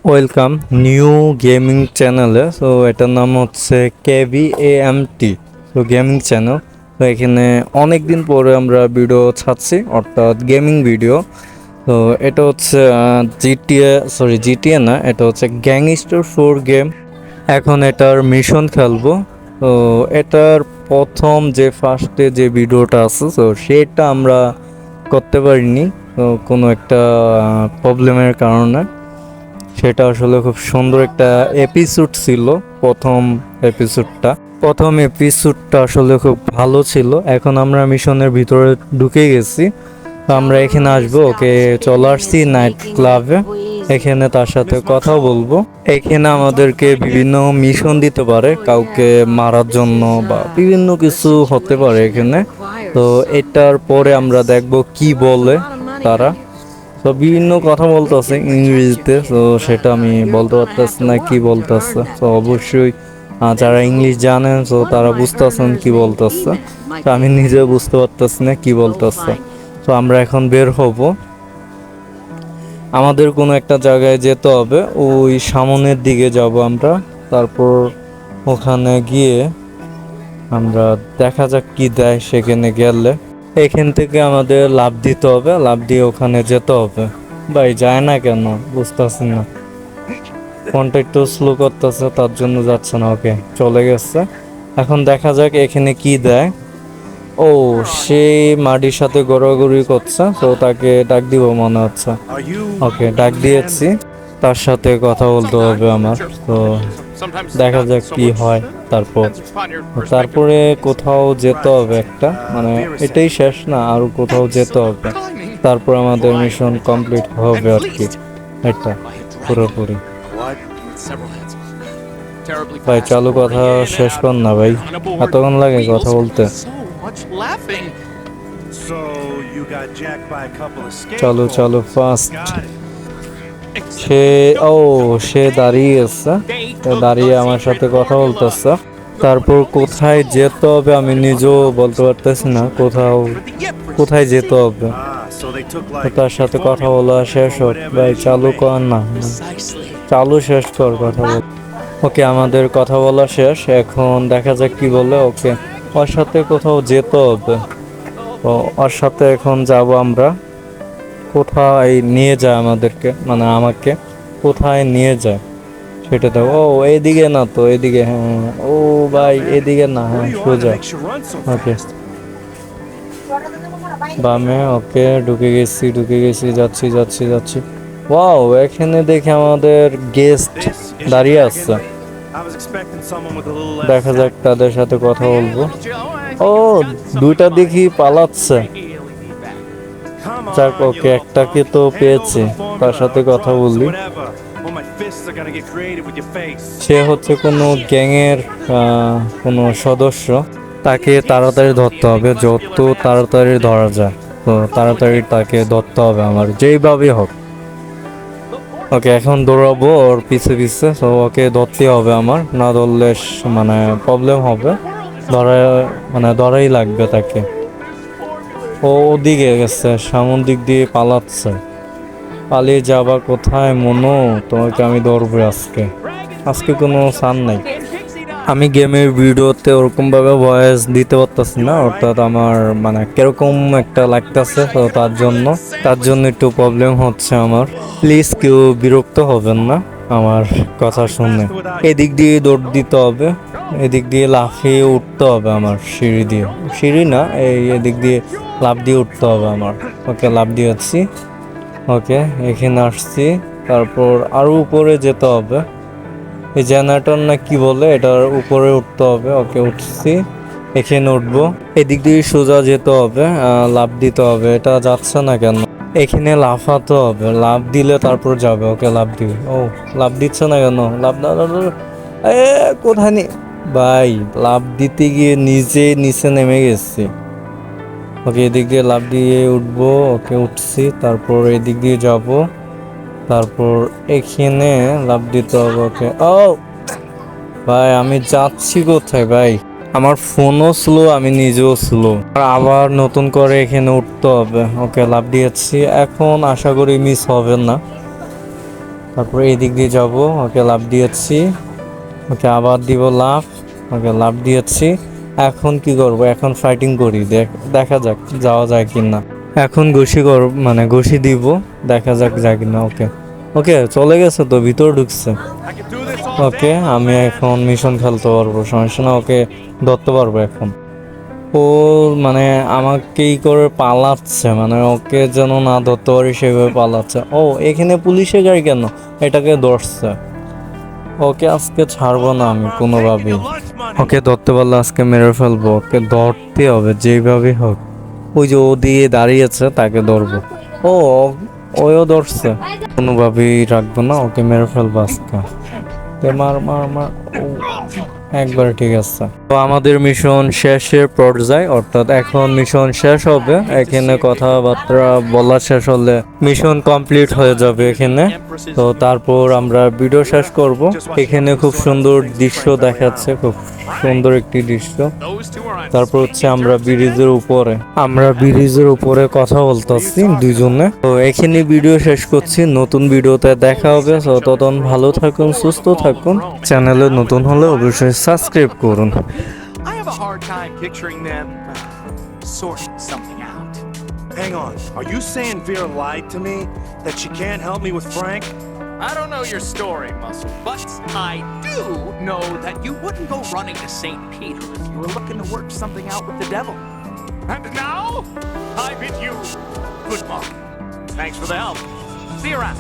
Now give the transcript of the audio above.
Welcome new gaming চ্যানেলে। So এটার নাম হচ্ছে KVAMT। তো গেমিং চ্যানেল। তো এখানে অনেক দিন পরে আমরা ভিডিও ছাড়ছি, অর্থাৎ গেমিং ভিডিও। তো এটা হচ্ছে জিটিএ না, এটা হচ্ছে গ্যাংস্টার 4 গেম। এখন এটার মিশন খেলবো। তো এটার প্রথম যে ফার্স্টে যে ভিডিওটা আছে, তো সেটা আমরা করতে পারিনি তো কোনো একটা প্রবলেমের কারণে। সেটা আসলে খুব সুন্দর একটা এপিসোড ছিল। প্রথম এপিসোডটা আসলে খুব ভালো ছিল। এখন আমরা মিশনের ভিতরে ঢুকে গেছি। তো আমরা এখানে আসবো, ওকে চলে আসছি নাইট ক্লাবে। এখানে তার সাথে কথা বলবো। এখানে আমাদেরকে বিভিন্ন মিশন দিতে পারে, কাউকে মারার জন্য বা বিভিন্ন কিছু হতে পারে এখানে। তো এটার পরে আমরা দেখবো কি বলে তারা। তো বিভিন্ন কথা বলতেছে ইংরেজিতে, তো সেটা আমি বলতে পারতেছি না কি বলতেছে। তো অবশ্যই যারা ইংলিশ জানেন তো তারা বুঝতেছেন কি বলতেছে। তো আমি নিজে বুঝতে পারতেছি না কি বলতেছে। তো আমরা এখন বের হব, আমাদের কোনো একটা জায়গায় যেতে হবে। ওই সামনের দিকে যাব আমরা। তারপর ওখানে গিয়ে আমরা দেখা যাক কি দেয় সেখানে গেলে। এখান থেকে আমাদের লাফ দিতে হবে, লাফ দিয়ে ওখানে যেতে হবে। ভাই যায় না কেন বুঝতেছি না, ফোনটা একটু স্লো করতেছে তার জন্য যাচ্ছে না। ওকে চলে গেছে। এখন দেখা যাক এখানে কি দেয়। ও, সে মাটির সাথে গড়াগড়ি করছে, তো তাকে ডাক দিব মনে হচ্ছে। ওকে ডাক দিয়েছি, তার সাথে কথা বলতে হবে আমার। তো দেখা যাক কি হয়। তারপরে কোথাও যেতে হবে একটা, মানে এটাই শেষ না, আরো কোথাও যেতে হবে। তারপর আমাদের মিশন কমপ্লিট হবে আর কি। এটা পুরোপুরি। ভাই চালু কথা শেষ কর না ভাই, এতক্ষণ লাগে কথা বলতে। চলো চলো ফাস্ট। সে সে দাঁড়িয়ে আছে, দাঁড়িয়ে আমার সাথে কথা বলতেছে। তারপর কোথায় যেতে হবে আমি নিজেও বলতে পারতেছি না, কোথায় যেতে হবে। তার সাথে কথা বলা শেষ হোক ভাই, চালু কর না, চালু শেষ কর কথা বল। ওকে আমাদের কথা বলা শেষ, এখন দেখা যাক কি বলে। ওকে ওর সাথে কোথাও যেতে হবে। তো ওর সাথে এখন যাব আমরা। কোথায় নিয়ে যায় আমাদেরকে, মানে আমাকে কোথায় নিয়ে যায় সেটা দেখো। ও এইদিকে না তো, এদিকে। হ্যাঁ ও ভাই এদিকে না, হ্যাঁ সোজা। ওকে বামে। ওকে ঢুকে গেছি, যাচ্ছি। ওয়াও, এখানে দেখে আমাদের গেস্ট দাঁড়িয়ে আছে। দেখা যাক তাদের সাথে কথা বলবো। ও, দুইটা দেখি পালাচ্ছে। যাক ওকে, একটাকে তো পেয়েছে, তার সাথে কথা বললি। সে হচ্ছে কোনো গ্যাংয়ের কোনো সদস্য। তাকে তাড়াতাড়ি ধরতে হবে, যত তাড়াতাড়ি ধরা যায়। তো তাড়াতাড়ি তাকে ধরতে হবে আমার, যেইভাবে হোক। ওকে এখন দৌড়াবো ওর পিছে পিছে। তো ওকে ধরতে হবে আমার, না ধরলে মানে প্রবলেম হবে। ধরাই লাগবে তাকে। ও ওদিকে গেছে, সামন দিক দিয়ে পালাচ্ছে। পালিয়ে যাবা কোথায় মনো, তোমাকে আমি ধরবো আজকে কোনো সান নাই। আমি গেমের ভিডিওতে ওরকমভাবে ভয়েস দিতে পারতেছি না, অর্থাৎ আমার মানে কিরকম একটা লাগতেছে। তো তার জন্য একটু প্রবলেম হচ্ছে আমার। প্লিজ কেউ বিরক্ত হবেন না আমার কথা শুনে। এদিক দিয়ে দৌড় দিতে হবে, এদিক দিয়ে লাফিয়ে উঠতে হবে আমার, সিঁড়ি না, এদিক দিয়ে লাফ দিয়ে উঠতে হবে আমার। ওকে লাফ দিয়েছি। ওকে এখানে আসছি, তারপর আরো উপরে যেতে হবে। এই জেনারেটর না কি বলে, এটার উপরে উঠতে হবে। ওকে উঠছি, এখানে উঠবো। এদিক দিয়ে সোজা যেতে হবে, লাফ দিতে হবে। এটা যাচ্ছে না কেন? এখানে লাফাতে হবে, লাফ দিলে তারপর যাবে। ওকে লাফ দিবি। ও লাফ দিচ্ছে না কেন? লাফ কোথায় নি ভাই, লাফ দিতে গিয়ে নিচে নেমে গেছি। ওকে এদিক দিয়ে লাফ দিয়ে উঠবো। ওকে উঠছি, তারপর এদিক দিয়ে যাব, তারপর এখানে লাফ দিতে হবে। ওকে ও ভাই, আমি যাচ্ছি কোথায় ভাই? আমার ফোনও স্লো, আমি নিজেও স্লো। আবার নতুন করে এখানে উঠতে হবে। ওকে লাফ দিয়েছি, এখন আশা করি মিস হবে না। তারপরে এদিক দিয়ে যাব, ওকে লাফ দিয়েছি, ওকে আবার দিব লাফ, ওকে লাফ দিয়েছি। এখন কি করব? এখন ফাইটিং করি, দেখা যাক যাওয়া যায় কিনা। এখন ঘুষি মানে ঘুষি দিব, দেখা যাক যায় কিনা। ওকে ওকে চলে গেছে তো, ভিতর ঢুকছে। ওকে আমি এখন মিশন খেলতে পারবো, সমস্যা না, ওকে ধরতে পারবো এখন। ও মানে আমাকেই করে পালাচ্ছে, মানে ওকে যেন না ধরতে পারি সেভাবে পালাচ্ছে। ও এখানে পুলিশের গাড়ি কেন? এটাকে ধরছে। ওকে আজকে ছাড়বো না আমি কোনোভাবেই। ওকে ধরতে পারলে আজকে মেরে ফেলবো, ওকে ধরতে হবে যেভাবে হোক। ওই যে ও দিয়ে দাঁড়িয়েছে তাকে ধরবো। ও ওও ধরছে, কোনোভাবেই রাখবো না, ওকে মেরে ফেলবো আজকে। মার মার মার, ও একবার ঠিক আছে। তো আমাদের মিশন শেষের পর্যায়ে, অর্থাৎ এখন মিশন শেষ হবে। এখানে কথাবার্তা বলা শেষ হলে মিশন কমপ্লিট হয়ে যাবে এখানে। তো তারপর আমরা ভিডিও শেষ করব। এখানে খুব সুন্দর দৃশ্য দেখাচ্ছে, খুব সুন্দর একটি দৃশ্য। তারপর হচ্ছে আমরা ব্রিজের উপরে কথা বলতেছি দুইজনে। তো এখানে ভিডিও শেষ করছি, নতুন ভিডিওতে দেখা হবে। তো ততক্ষণ ভালো থাকুন, সুস্থ থাকুন। চ্যানেলে নতুন হলে অবশ্যই সাবস্ক্রাইব করুন। I have a hard time picturing them sorting something out. Hang on. Are you saying Vera lied to me? That she can't help me with Frank? I don't know your story, Muscle, but I do know that you wouldn't go running to St. Peter if you were looking to work something out with the devil. And now, I bid you good luck. Thanks for the help. See you around.